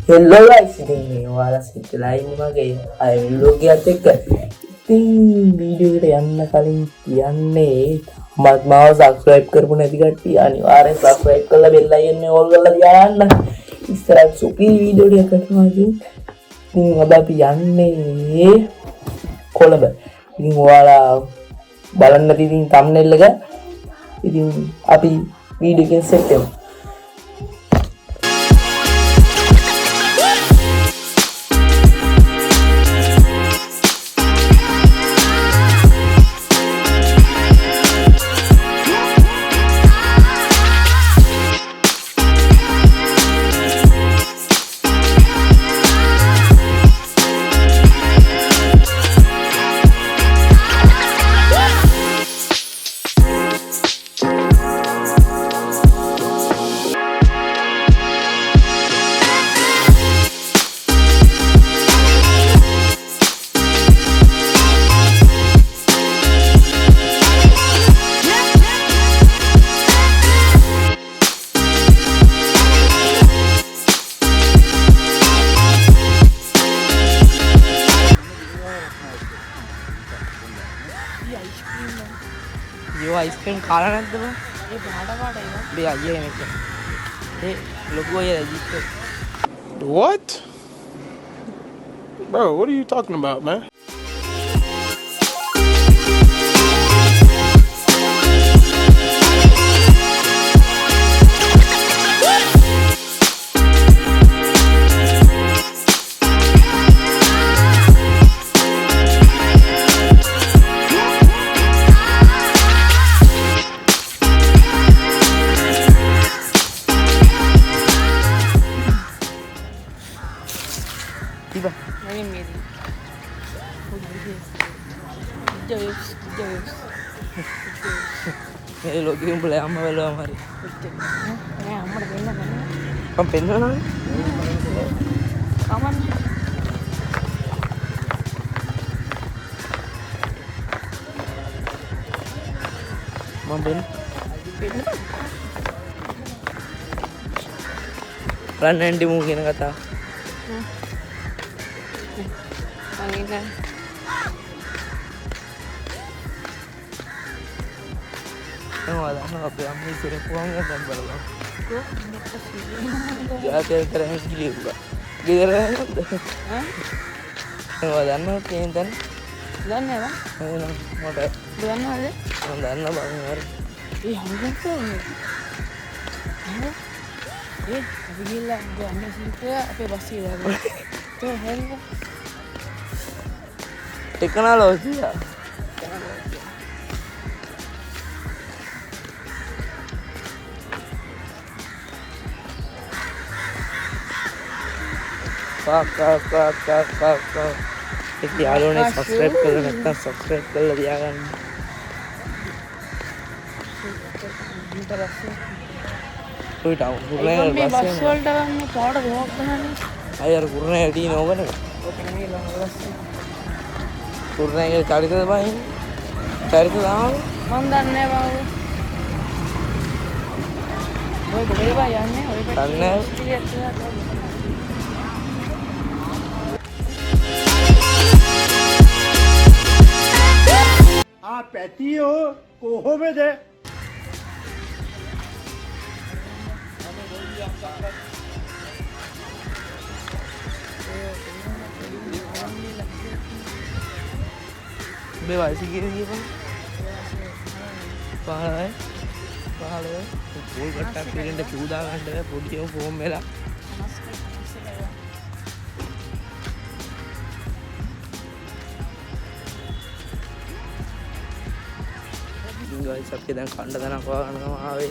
හෙල්ලෝ guys ඉතින් මේ ඔයාලා සෙට් වෙලා ඉන්නේ මගේ අය vlog එකත් එක්ක. ඉතින් වීඩියෝ එකට යන්න කලින් කියන්නේ මත් මාව subscribe කරපු නැති කට්ටිය අනිවාර්යෙන් subscribe කරලා bell icon එක all කරලා තියාගන්න. ඉස්සරහ සුපිරි වීඩියෝ ටිකක් කරනවා ඉතින් අද අපි යන්නේ කොළඹ. ඉතින් ඔයාලා බලන්න නැති ඉතින් thumbnail එක ඉතින් අපි වීඩියෝ එකෙන් සෙට් වෙමු. यो आइसक्रीम खाना नहीं तो ये भाड़ा भाड़ा है बे आइए नहीं ये लोगों ये register What? Bro, what are you talking about, man? Tiba. Ini miri. Jauh. ये लोग क्यों बोले हम वाले हमारे Ini amar benar kan? हम पेन ना Aman. हम पेन रन एंड मूवी ना कथा Panggilkan. yang ada na apa yang ini sudah pulang ya kan baru Gua nak kesini. ya kira yang gila juga gila yang ada na kintan Bulan ya bang? yang ada Bulan ada? yang ada na bangun Ih, angin tuh. Tapi gila, gua ambil situ ya, apa basi dah. Tuh, hello. Technology है यारों ने subscribe कर रखा subscribe कर दिया kan कोई town गुरने बस वाला में पौड़ बहुत बनाने यार गुरने डी न होगा ना गुरने के चालीस भाई चालीस दाम मंदर ने बाबू वो बड़े भाई आने और करने आप पैती हो कोहो में दे बेवासी की रही है पहाड़ है फूल कट्टा पीरियड चूदा घंटे है पुड़ियों फोम मेरा सबके दिन खंड देना आवे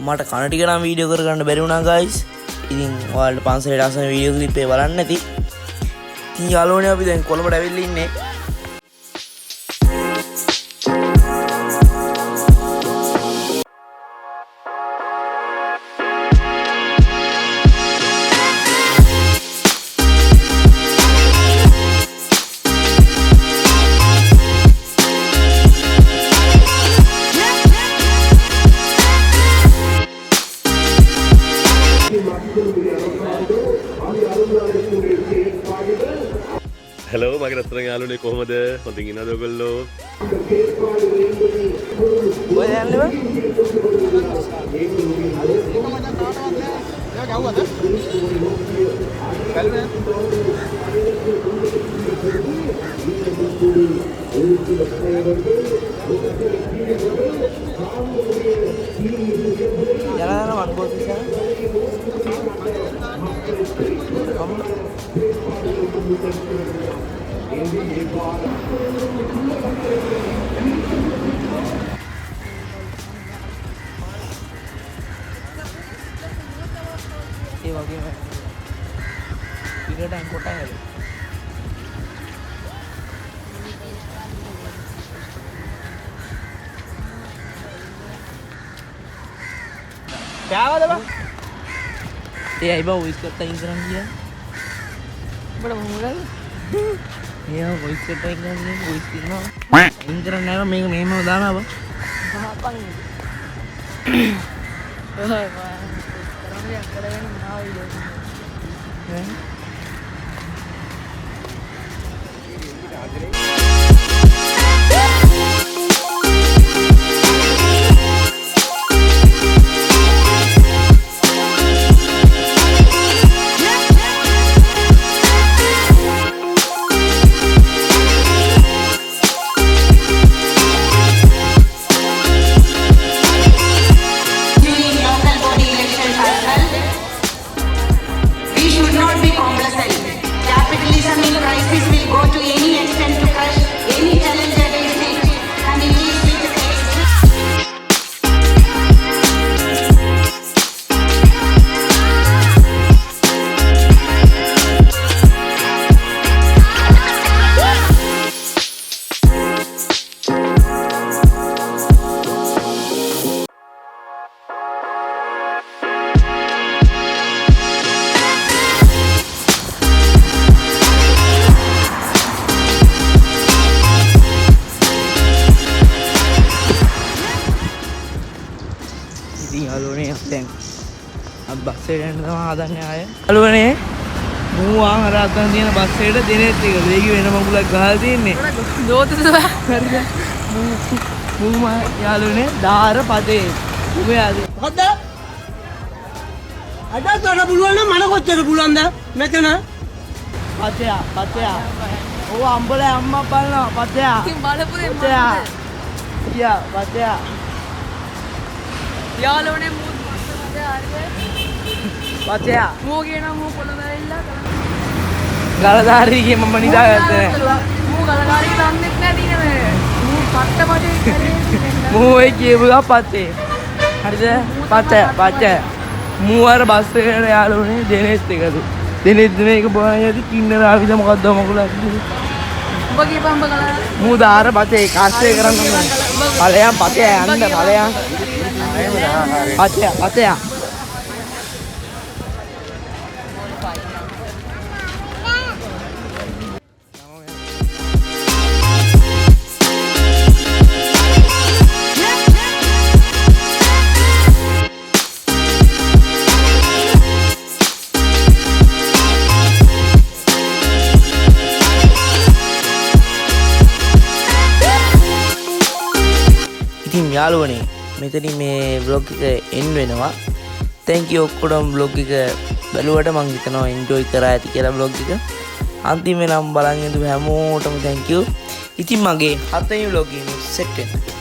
මට කන ටික නම් වීඩියෝ කරගන්න බැරි වුණා guys. ඉතින් ඔයාලට පන්සලේ ලස්සන වීඩියෝ ක්ලිප් එක බලන්න නැති. ඉතින් යාළුවනේ අපි දැන් කොළඹට ඇවිල්ලා ඉන්නේ. Hello, මගේ රත්තරන් යාළුවනේ කොහමද? හොඳින් ඉන්නවද ඔයගොල්ලෝ? ඔය යන්නේ බං? Jalan mana bos bisa? Ini bagaimana? Ini ada angkota ya? क्या वाला बा? ये आई बा वॉइस करता इंग्रम दिया। बड़ा मुंगल ये वॉइस करता इंग्रम दिया वॉइस करना। इंग्रम नहीं बा मैं में उदाना बा। apa nih oh wah sekarang dia kadang mau itu යාළුවනේ දැන් අපි බස් එකට යන්න තමයි හදන්නේ ආය. යාළුවනේ මූ වාහන හරහා තියෙන බස් එකට දිනෙත් එක වේගි වෙන මගුලක් ගහලා තින්නේ. දෝතද හරිද මූ යාළුවනේ දාර පදේ. උඹයාද? මොකද්ද? අද තන පුළුවන් නම් මන කොච්චර පුළුවන්ද? මෙතන පතයා. ඕ අම්බලේ අම්මා බලනවා පතයා. ඉතින් බලපුරේ පතයා. යා පතයා. යාළුවනේ මූ මස්තේ හරිද පතයා. මූ කියනවා මූ කොළඹ ඇවිල්ලා ගලදාරිගේ මම නිදාගත්තේ නෑ. මූ ගලකාරී දන්නේ නැති නේ මූ පට්ටමඩේ මූ ඒ කියපුවා පතේ. හරිද? පතේ. මූ අර බස් එකට යාළුවනේ දෙනෙත් එකද. දෙනෙත් මේක බොන යදි කින්නර ආවිද මොකද්ද මගුලක්. උඹ කියපම්බ ගලා මූ දාර පතේ කාස්සේ කරන්න ඕනේ. ඵලයන් පතේ යන්න ඵලයන්. පතේ. ඉතින් යාළුවනේ මෙතනින් මේ vlog එක end වෙනවා. thank you ඔක්කොටම vlog එක බලුවට මම හිතනවා enjoy කරා ඇති කියලා vlog එක. අන්තිමේ නම් බලන් ඉඳපු හැමෝටම thank you. ඉතින් මගේ 7 වෙනි vlog එක set වෙනවා.